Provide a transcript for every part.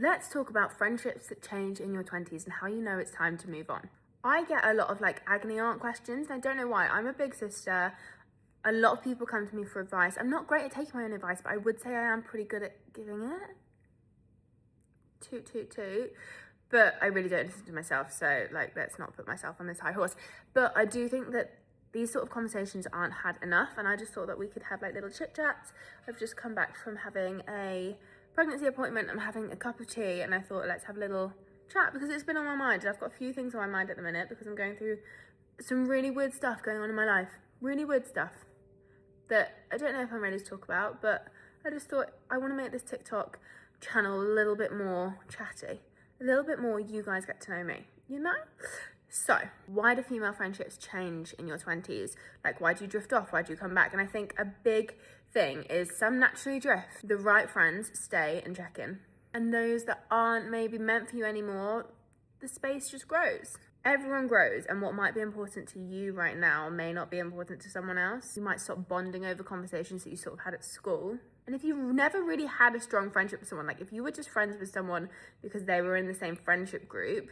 Let's talk about friendships that change in your 20s and how you know it's time to move on. I get a lot of like agony aunt questions, and I don't know why. I'm a big sister. A lot of people come to me for advice. I'm not great at taking my own advice, but I would say I am pretty good at giving it. Toot, toot, toot. But I really don't listen to myself, so like, let's not put myself on this high horse. But I do think that these sort of conversations aren't had enough, and I just thought that we could have like little chit chats. I've just come back from having a pregnancy appointment. I'm having a cup of tea, and I thought let's have a little chat because it's been on my mind, and I've got a few things on my mind at the minute because I'm going through some really weird stuff going on in my life. Really weird stuff that I don't know if I'm ready to talk about, but I just thought I want to make this TikTok channel a little bit more chatty, a little bit more you guys get to know me, you know? So, why do female friendships change in your 20s? Like, why do you drift off? Why do you come back? And I think a big thing is some naturally drift. The right friends stay and check in. And those that aren't maybe meant for you anymore, the space just grows. Everyone grows, and what might be important to you right now may not be important to someone else. You might stop bonding over conversations that you sort of had at school. And if you've never really had a strong friendship with someone, like if you were just friends with someone because they were in the same friendship group,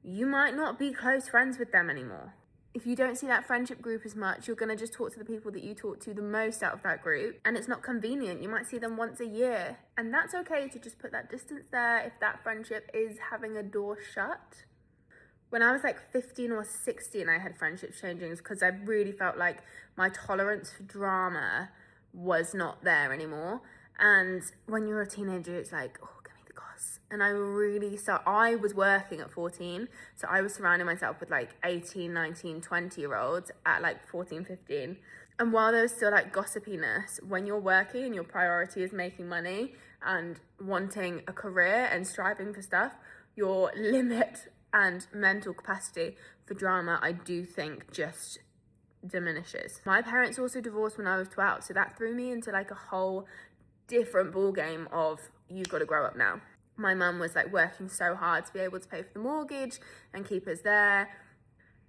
you might not be close friends with them anymore. If you don't see that friendship group as much, you're going to just talk to the people that you talk to the most out of that group, and it's not convenient. You might see them once a year, and that's okay to just put that distance there if that friendship is having a door shut. When I was like 15 or 16, I had friendships changing because I really felt like my tolerance for drama was not there anymore. And when you're a teenager, it's like, oh, give me the goss. And I was working at 14, so I was surrounding myself with like 18, 19, 20-year-olds at like 14, 15. And while there was still like gossipiness, when you're working and your priority is making money and wanting a career and striving for stuff, your limit and mental capacity for drama, I do think, just diminishes. My parents also divorced when I was 12, so that threw me into like a whole different ball game of you've got to grow up now. My mum was like working so hard to be able to pay for the mortgage and keep us there.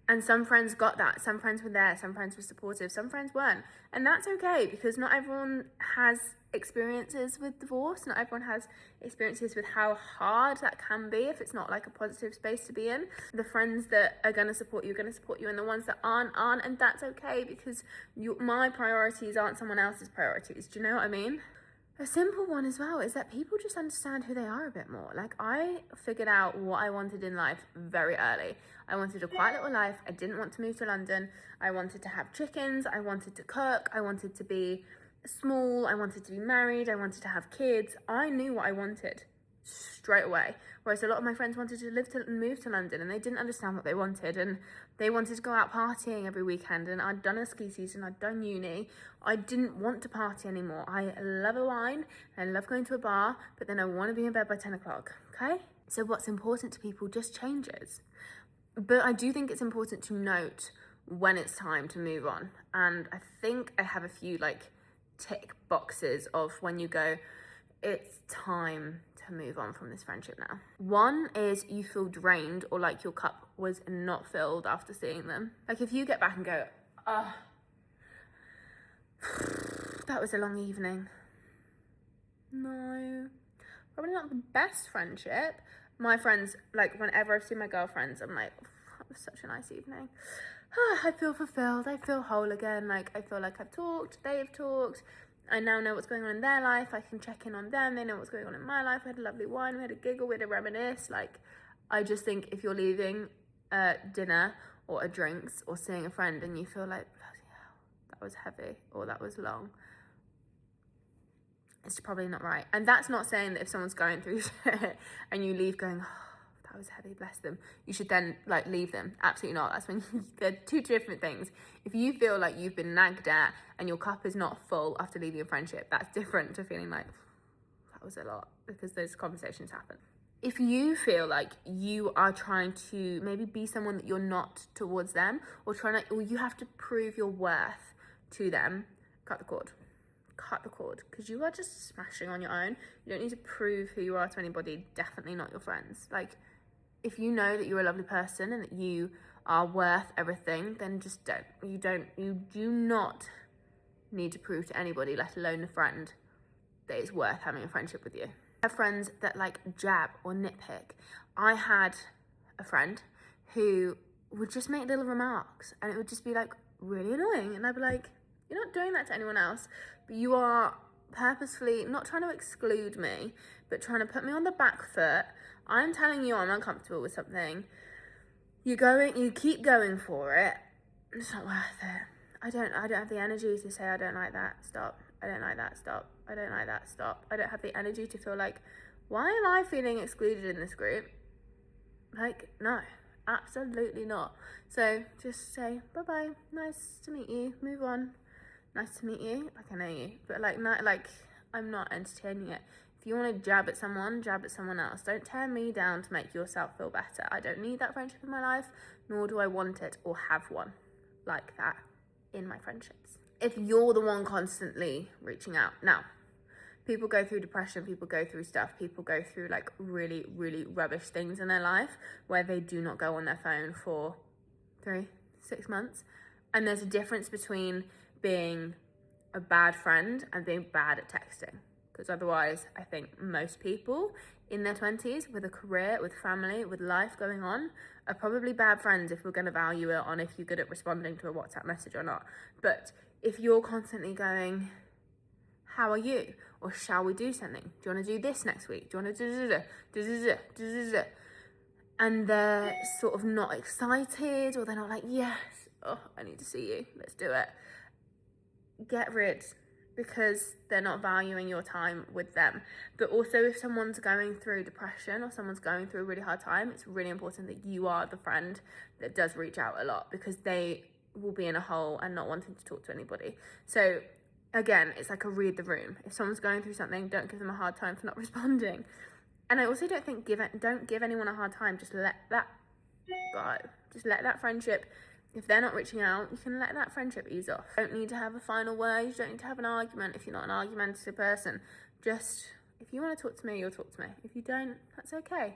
And some friends got that. Some friends were there. Some friends were supportive. Some friends weren't. And that's okay because not everyone has experiences with divorce. Not everyone has experiences with how hard that can be if it's not like a positive space to be in. The friends that are going to support you are going to support you, and the ones that aren't. And that's okay because my priorities aren't someone else's priorities. Do you know what I mean? A simple one as well is that people just understand who they are a bit more. Like, I figured out what I wanted in life very early. I wanted a quiet little life. I didn't want to move to London. I wanted to have chickens. I wanted to cook. I wanted to be small. I wanted to be married. I wanted to have kids. I knew what I wanted straight away. Whereas a lot of my friends wanted to move to London, and they didn't understand what they wanted, and they wanted to go out partying every weekend. And I'd done a ski season, I'd done uni. I didn't want to party anymore. I love a wine, I love going to a bar, but then I want to be in bed by 10 o'clock, okay? So what's important to people just changes. But I do think it's important to note when it's time to move on. And I think I have a few like tick boxes of when you go, it's time to move on from this friendship now. One is you feel drained or like your cup was not filled after seeing them. Like if you get back and go, that was a long evening. No, probably not the best friendship. My friends, like whenever I've seen my girlfriends, I'm like, that was such a nice evening. I feel fulfilled, I feel whole again. Like I feel like I've talked, they've talked. I now know what's going on in their life. I can check in on them. They know what's going on in my life. We had a lovely wine. We had a giggle. We had a reminisce. Like, I just think if you're leaving dinner or a drinks or seeing a friend and you feel like, bloody hell, that was heavy or that was long, it's probably not right. And that's not saying that if someone's going through shit and you leave going, oh, that was heavy, bless them, you should then like leave them. Absolutely not. That's when they're two different things. If you feel like you've been nagged at and your cup is not full after leaving a friendship, that's different to feeling like that was a lot, because those conversations happen. If you feel like you are trying to maybe be someone that you're not towards them, or you have to prove your worth to them, cut the cord. Cut the cord, because you are just smashing on your own. You don't need to prove who you are to anybody, definitely not your friends. Like, if you know that you're a lovely person and that you are worth everything, then just don't. You do not need to prove to anybody, let alone a friend, that it's worth having a friendship with you. I have friends that like jab or nitpick. I had a friend who would just make little remarks and it would just be like really annoying. And I'd be like, you're not doing that to anyone else, but you are purposefully not trying to exclude me, but trying to put me on the back foot. I'm telling you I'm uncomfortable with something. You keep going for it. It's not worth it. I don't have the energy to say I don't like that, stop. I don't like that, stop. I don't like that, stop. I don't have the energy to feel like, why am I feeling excluded in this group? Like, no, absolutely not. So just say, bye-bye, nice to meet you, move on. Nice to meet you, like I know you, but like, not, like I'm not entertaining it. If you want to jab at someone else. Don't tear me down to make yourself feel better. I don't need that friendship in my life, nor do I want it or have one like that in my friendships. If you're the one constantly reaching out. Now, people go through depression, people go through stuff, people go through like really, really rubbish things in their life where they do not go on their phone for 3-6 months. And there's a difference between being a bad friend and being bad at texting. Because otherwise, I think most people in their 20s with a career, with family, with life going on, are probably bad friends if we're going to value it on if you're good at responding to a WhatsApp message or not. But if you're constantly going, how are you? Or shall we do something? Do you want to do this next week? Do you want to and they're sort of not excited, or they're not like, yes, oh, I need to see you, let's do it. Get rid, because they're not valuing your time with them. But also if someone's going through depression or someone's going through a really hard time, it's really important that you are the friend that does reach out a lot, because they will be in a hole and not wanting to talk to anybody. So again, it's like a read the room. If someone's going through something, don't give them a hard time for not responding. And I also don't think don't give anyone a hard time. Just let that go. Just let that friendship, if they're not reaching out, you can let that friendship ease off. You don't need to have a final word. You don't need to have an argument if you're not an argumentative person. Just, if you want to talk to me, you'll talk to me. If you don't, that's okay.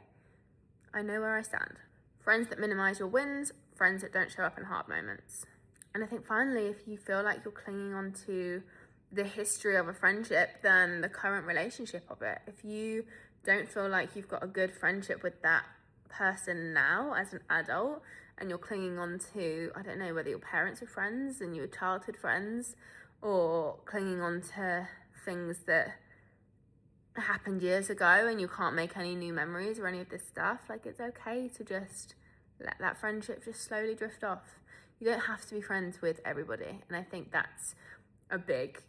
I know where I stand. Friends that minimize your wins, friends that don't show up in hard moments. And I think finally, if you feel like you're clinging on to the history of a friendship than the current relationship of it, if you don't feel like you've got a good friendship with that person now as an adult, and you're clinging on to, I don't know, whether your parents are friends and your childhood friends, or clinging on to things that happened years ago and you can't make any new memories or any of this stuff, like, it's okay to just let that friendship just slowly drift off. You don't have to be friends with everybody, and I think that's a big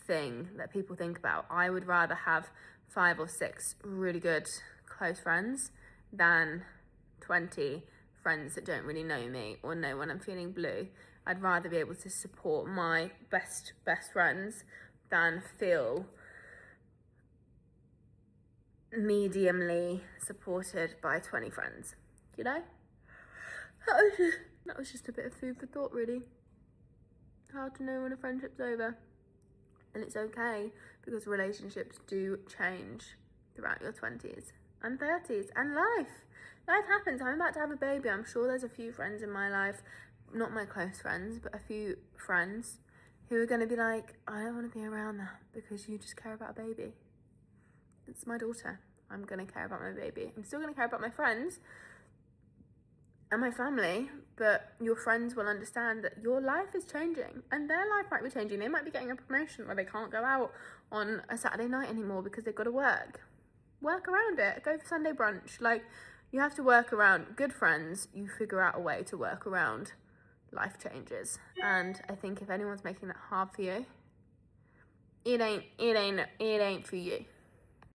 thing that people think about. I would rather have 5 or 6 really good close friends than 20 friends that don't really know me or know when I'm feeling blue. I'd rather be able to support my best friends than feel mediumly supported by 20 friends, you know? That was just a bit of food for thought, really. How to know when a friendship's over. And it's okay, because relationships do change throughout your 20s and 30s, and life happens. I'm about to have a baby. I'm sure there's a few friends in my life, not my close friends, but a few friends who are going to be like, I don't want to be around that because you just care about a baby. It's my daughter. I'm going to care about my baby. I'm still going to care about my friends and my family, but your friends will understand that your life is changing and their life might be changing. They might be getting a promotion where they can't go out on a Saturday night anymore because they've got to work. Work around it. Go for Sunday brunch. Like, you have to work around good friends. You figure out a way to work around life changes. And I think if anyone's making that hard for you, it ain't for you.